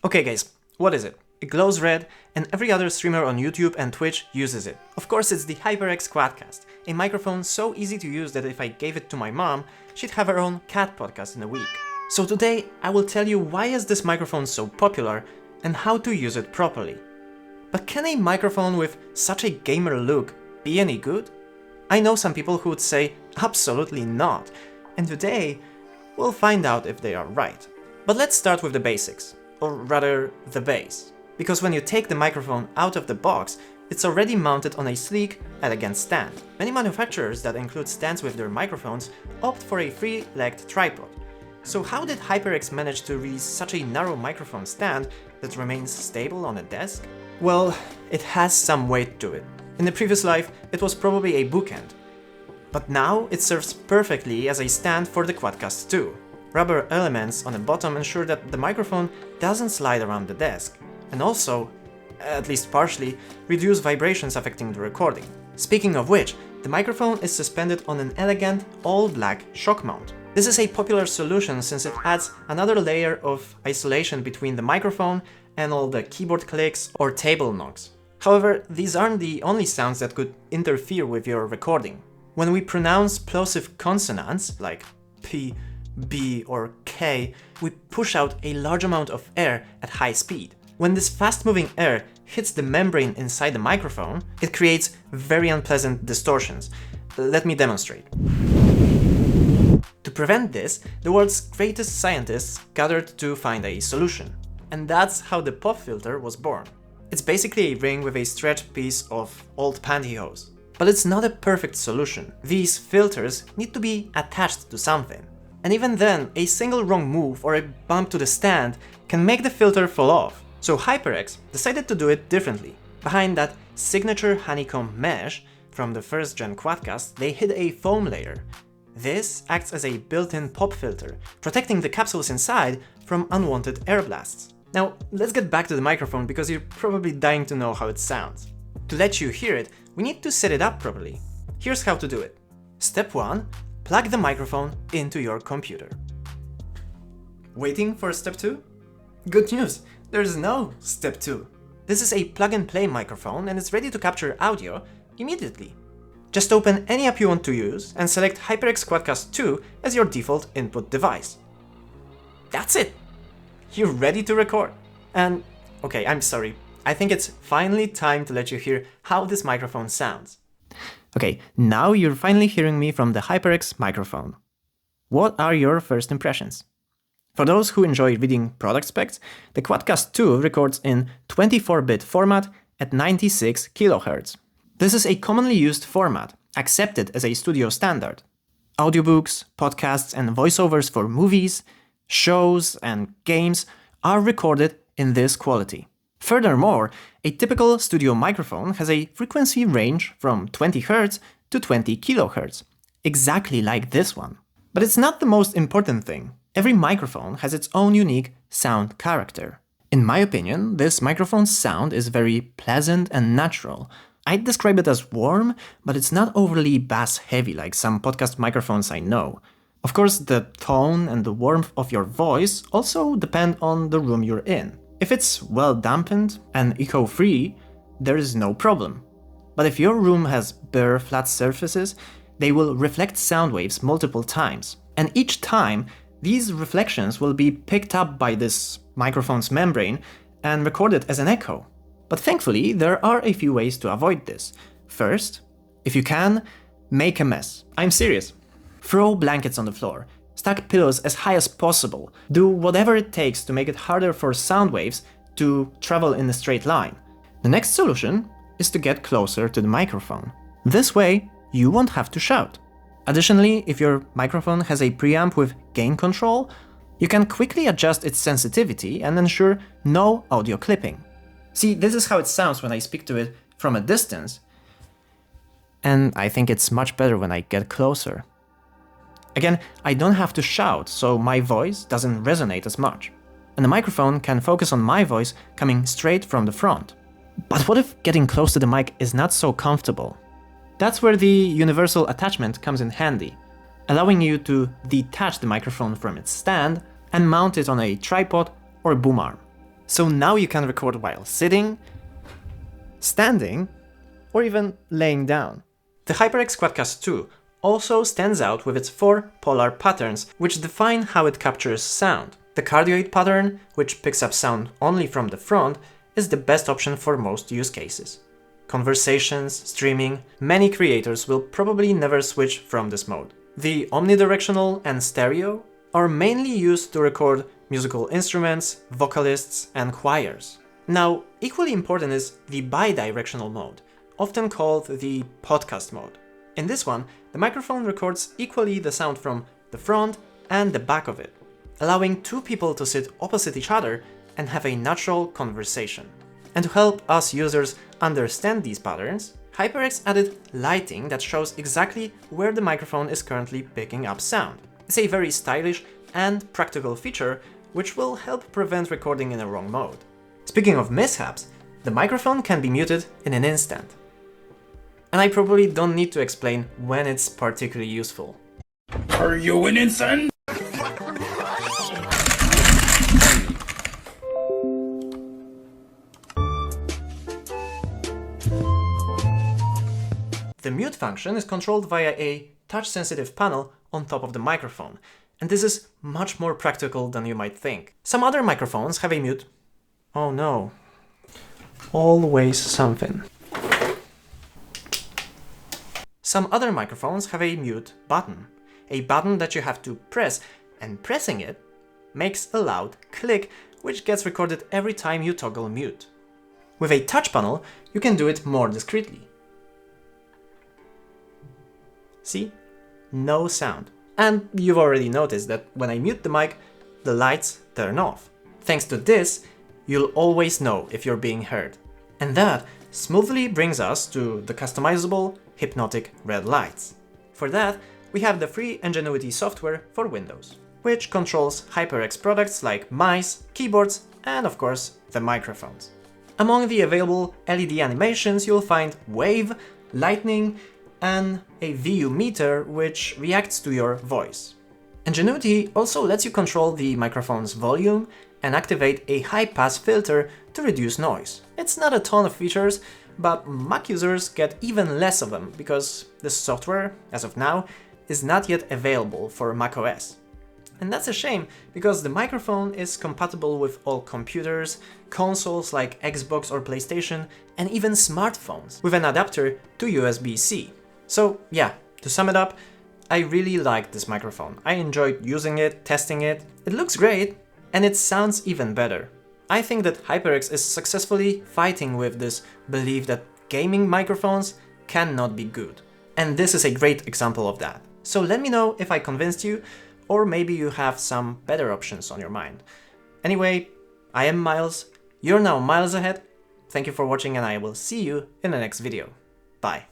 Okay guys, what is it? It glows red, and every other streamer on YouTube and Twitch uses it. Of course, it's the HyperX QuadCast, a microphone so easy to use that if I gave it to my mom, she'd have her own cat podcast in a week. So today, I will tell you why is this microphone so popular and how to use it properly. But can a microphone with such a gamer look be any good? I know some people who would say absolutely not, and today, we'll find out if they are right. But let's start with the basics, or rather, the base. Because when you take the microphone out of the box, it's already mounted on a sleek, elegant stand. Many manufacturers that include stands with their microphones opt for a three-legged tripod. So how did HyperX manage to release such a narrow microphone stand that remains stable on a desk? Well, it has some weight to it. In the previous life, it was probably a bookend. But now it serves perfectly as a stand for the QuadCast 2. Rubber elements on the bottom ensure that the microphone doesn't slide around the desk, and also, at least partially, reduce vibrations affecting the recording. Speaking of which, the microphone is suspended on an elegant, all-black shock mount. This is a popular solution since it adds another layer of isolation between the microphone and all the keyboard clicks or table knocks. However, these aren't the only sounds that could interfere with your recording. When we pronounce plosive consonants, like P, B or K, we push out a large amount of air at high speed. When this fast-moving air hits the membrane inside the microphone, it creates very unpleasant distortions. Let me demonstrate. To prevent this, the world's greatest scientists gathered to find a solution. And that's how the pop filter was born. It's basically a ring with a stretched piece of old pantyhose. But it's not a perfect solution. These filters need to be attached to something. And even then, a single wrong move or a bump to the stand can make the filter fall off. So HyperX decided to do it differently. Behind that signature honeycomb mesh from the first gen QuadCast, they hid a foam layer. This acts as a built-in pop filter, protecting the capsules inside from unwanted air blasts. Now, let's get back to the microphone because you're probably dying to know how it sounds. To let you hear it, we need to set it up properly. Here's how to do it. Step 1. Plug the microphone into your computer. Waiting for step 2? Good news! There's no step 2. This is a plug-and-play microphone and it's ready to capture audio immediately. Just open any app you want to use and select HyperX QuadCast 2 as your default input device. That's it! You're ready to record. And, okay, I'm sorry. I think it's finally time to let you hear how this microphone sounds. Okay, now you're finally hearing me from the HyperX microphone. What are your first impressions? For those who enjoy reading product specs, the QuadCast 2 records in 24-bit format at 96 kHz. This is a commonly used format, accepted as a studio standard. Audiobooks, podcasts, and voiceovers for movies, shows, and games are recorded in this quality. Furthermore, a typical studio microphone has a frequency range from 20 Hz to 20 kHz, exactly like this one. But it's not the most important thing. Every microphone has its own unique sound character. In my opinion, this microphone's sound is very pleasant and natural. I'd describe it as warm, but it's not overly bass-heavy like some podcast microphones I know. Of course, the tone and the warmth of your voice also depend on the room you're in. If it's well dampened and echo-free, there is no problem. But if your room has bare, flat surfaces, they will reflect sound waves multiple times. And each time, these reflections will be picked up by this microphone's membrane and recorded as an echo. But thankfully, there are a few ways to avoid this. First, if you can, make a mess. I'm serious. Throw blankets on the floor. Stack pillows as high as possible. Do whatever it takes to make it harder for sound waves to travel in a straight line. The next solution is to get closer to the microphone. This way, you won't have to shout. Additionally, if your microphone has a preamp with gain control, you can quickly adjust its sensitivity and ensure no audio clipping. See, this is how it sounds when I speak to it from a distance, and I think it's much better when I get closer. Again, I don't have to shout, so my voice doesn't resonate as much. And the microphone can focus on my voice coming straight from the front. But what if getting close to the mic is not so comfortable? That's where the universal attachment comes in handy, allowing you to detach the microphone from its stand and mount it on a tripod or boom arm. So now you can record while sitting, standing, or even laying down. The HyperX QuadCast 2 also stands out with its 4 polar patterns, which define how it captures sound. The cardioid pattern, which picks up sound only from the front, is the best option for most use cases. Conversations, streaming, many creators will probably never switch from this mode. The omnidirectional and stereo are mainly used to record musical instruments, vocalists, and choirs. Now, equally important is the bidirectional mode, often called the podcast mode. In this one, the microphone records equally the sound from the front and the back of it, allowing two people to sit opposite each other and have a natural conversation. And to help us users understand these patterns, HyperX added lighting that shows exactly where the microphone is currently picking up sound. It's a very stylish and practical feature which will help prevent recording in a wrong mode. Speaking of mishaps, the microphone can be muted in an instant. And I probably don't need to explain when it's particularly useful. Are you an insane? The mute function is controlled via a touch-sensitive panel on top of the microphone, and this is much more practical than you might think. Some other microphones have a mute... Oh no. Always something. Some other microphones have a mute button, a button that you have to press, and pressing it makes a loud click, which gets recorded every time you toggle mute. With a touch panel, you can do it more discreetly. See? No sound. And you've already noticed that when I mute the mic, the lights turn off. Thanks to this, you'll always know if you're being heard. And that smoothly brings us to the customizable, hypnotic red lights. For that, we have the free Ingenuity software for Windows, which controls HyperX products like mice, keyboards, and of course, the microphones. Among the available LED animations, you'll find wave, lightning, and a VU meter which reacts to your voice. Ingenuity also lets you control the microphone's volume and activate a high-pass filter to reduce noise. It's not a ton of features, but Mac users get even less of them because the software, as of now, is not yet available for macOS. And that's a shame, because the microphone is compatible with all computers, consoles like Xbox or PlayStation, and even smartphones, with an adapter to USB-C. So yeah, to sum it up, I really liked this microphone. I enjoyed using it, testing it. It looks great, and it sounds even better. I think that HyperX is successfully fighting with this belief that gaming microphones cannot be good. And this is a great example of that. So let me know if I convinced you, or maybe you have some better options on your mind. Anyway, I am Miles, you're now miles ahead. Thank you for watching, and I will see you in the next video. Bye.